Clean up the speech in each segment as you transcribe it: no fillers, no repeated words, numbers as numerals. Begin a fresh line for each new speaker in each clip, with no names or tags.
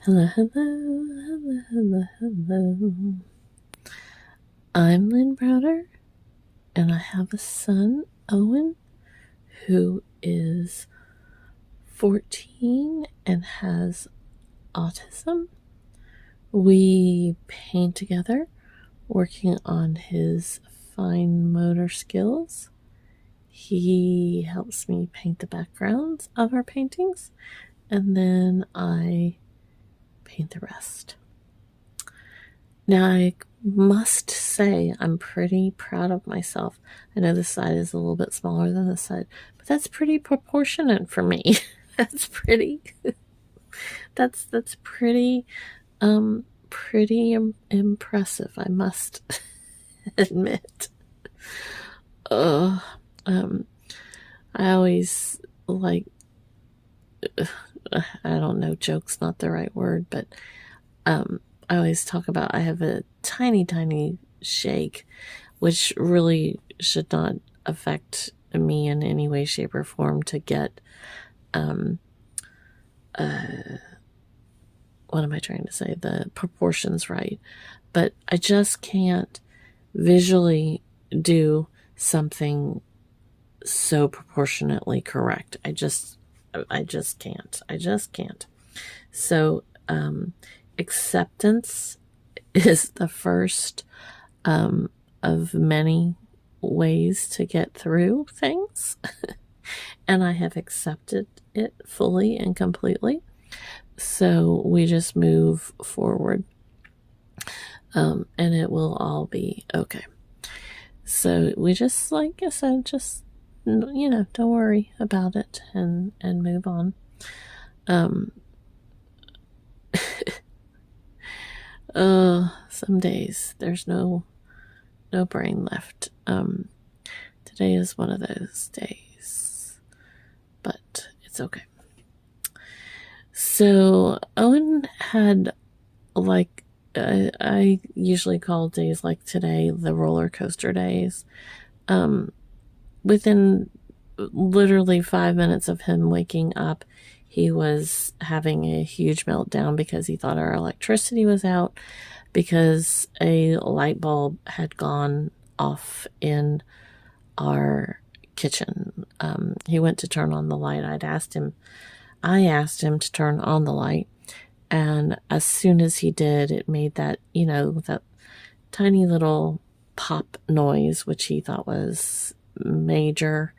Hello, hello, hello, hello, hello. I'm Lynn Browder, and I have a son, Owen, who is 14 and has autism. We paint together, working on his fine motor skills. He helps me paint the backgrounds of our paintings, and then I paint the rest. Now, I must say I'm pretty proud of myself. I know this side is a little bit smaller than this side, but that's pretty proportionate for me. That's pretty that's pretty impressive, I must admit. I always like I don't know, joke's not the right word, but I always talk about I have a tiny shake, which really should not affect me in any way, shape, or form to get what am I trying to say? The proportions right. But I just can't visually do something so proportionately correct. I just can't. I just can't. So acceptance is the first of many ways to get through things. And I have accepted it fully and completely. So we just move forward. And it will all be okay. So we just, like I said, just, don't worry about it and move on. Some days there's no brain left. Today is one of those days, but it's okay. So Owen had, like, I usually call days like today the roller coaster days. Within literally 5 minutes of him waking up, he was having a huge meltdown because he thought our electricity was out, because a light bulb had gone off in our kitchen. He went to turn on the light. I asked him to turn on the light, and as soon as he did, it made that, that tiny little pop noise, which he thought was major.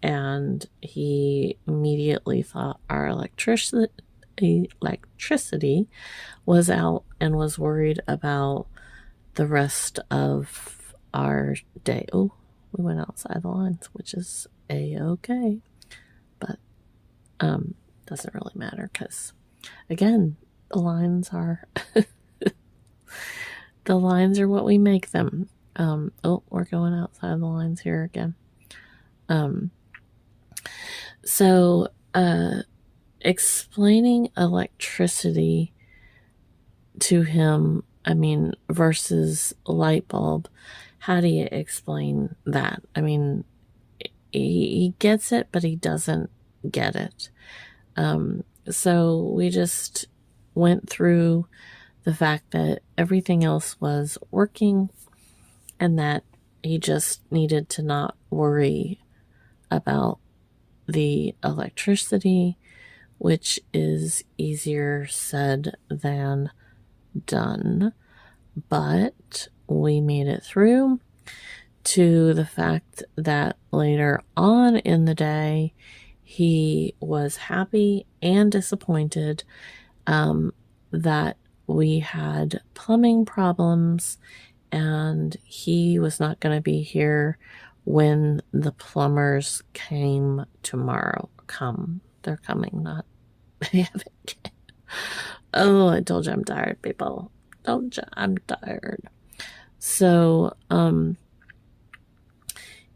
And he immediately thought our electricity was out and was worried about the rest of our day. Oh, we went outside the lines, which is a-okay. But doesn't really matter, because again, the lines are the lines are what we make them. Oh, we're going outside the lines here again. So explaining electricity to him, versus light bulb, how do you explain that? He gets it, but he doesn't get it. So we just went through the fact that everything else was working, and that he just needed to not worry about the electricity, which is easier said than done. But we made it through to the fact that later on in the day, he was happy and disappointed that we had plumbing problems, and he was not going to be here when the plumbers came tomorrow. They're coming, not they haven't. Oh, I told you I'm tired, people. Told you I'm tired. So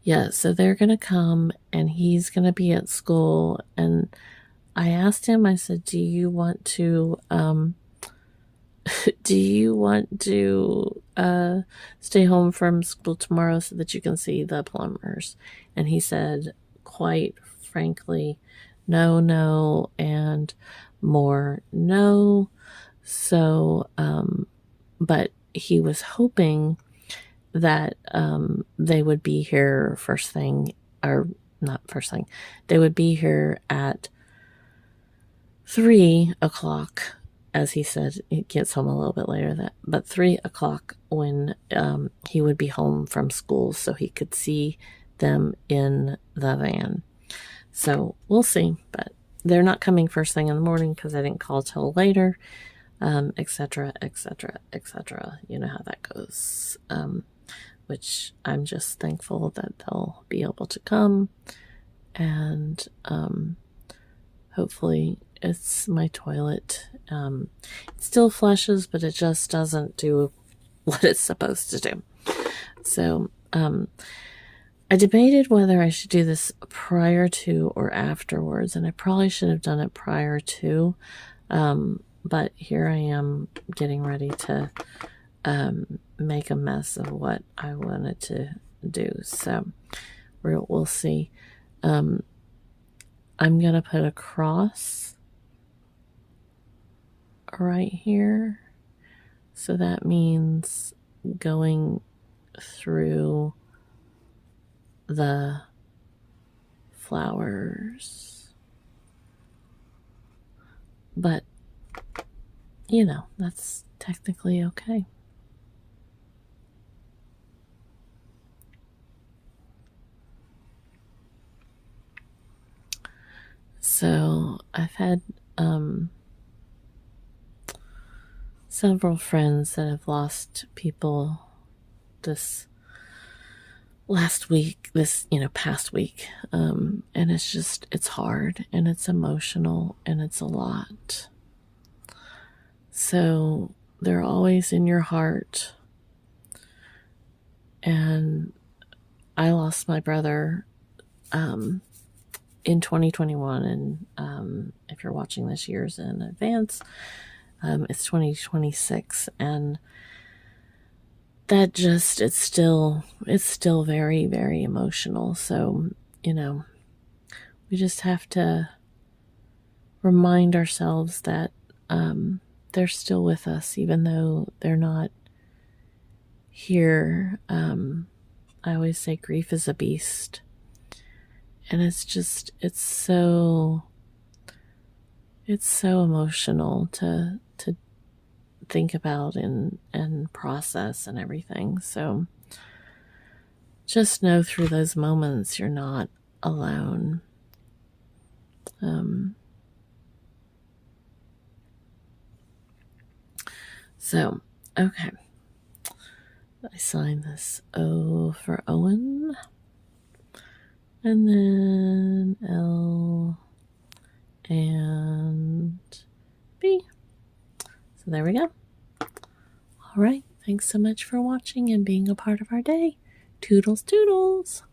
yeah, so they're gonna come, and he's gonna be at school. And I asked him, I said, do you want to stay home from school tomorrow so that you can see the plumbers? And he said, quite frankly, no, and more? No. So, but he was hoping that they would be here first thing, or not first thing, they would be here at 3 o'clock. As he said, he gets home a little bit later, but 3 o'clock when he would be home from school so he could see them in the van. So we'll see, but they're not coming first thing in the morning because I didn't call till later, etc., etc., etc. You know how that goes. Which I'm just thankful that they'll be able to come, and hopefully it's my toilet. It still flushes, but it just doesn't do what it's supposed to do. So I debated whether I should do this prior to or afterwards, and I probably should have done it prior to, but here I am getting ready to make a mess of what I wanted to do. So we'll see. I'm going to put a cross right here. So that means going through the flowers. But, you know, that's technically okay. So I've had several friends that have lost people this last week, past week. And it's hard and it's emotional and it's a lot. So they're always in your heart. And I lost my brother in 2021, and if you're watching this years in advance, it's 2026, and that just it's still very, very emotional. So we just have to remind ourselves that they're still with us, even though they're not here. I always say grief is a beast. And it's so emotional to think about and process and everything. So just know through those moments you're not alone. So, okay. I sign this O for Owen. And then L and B. So there we go. All right. Thanks so much for watching and being a part of our day. Toodles, toodles.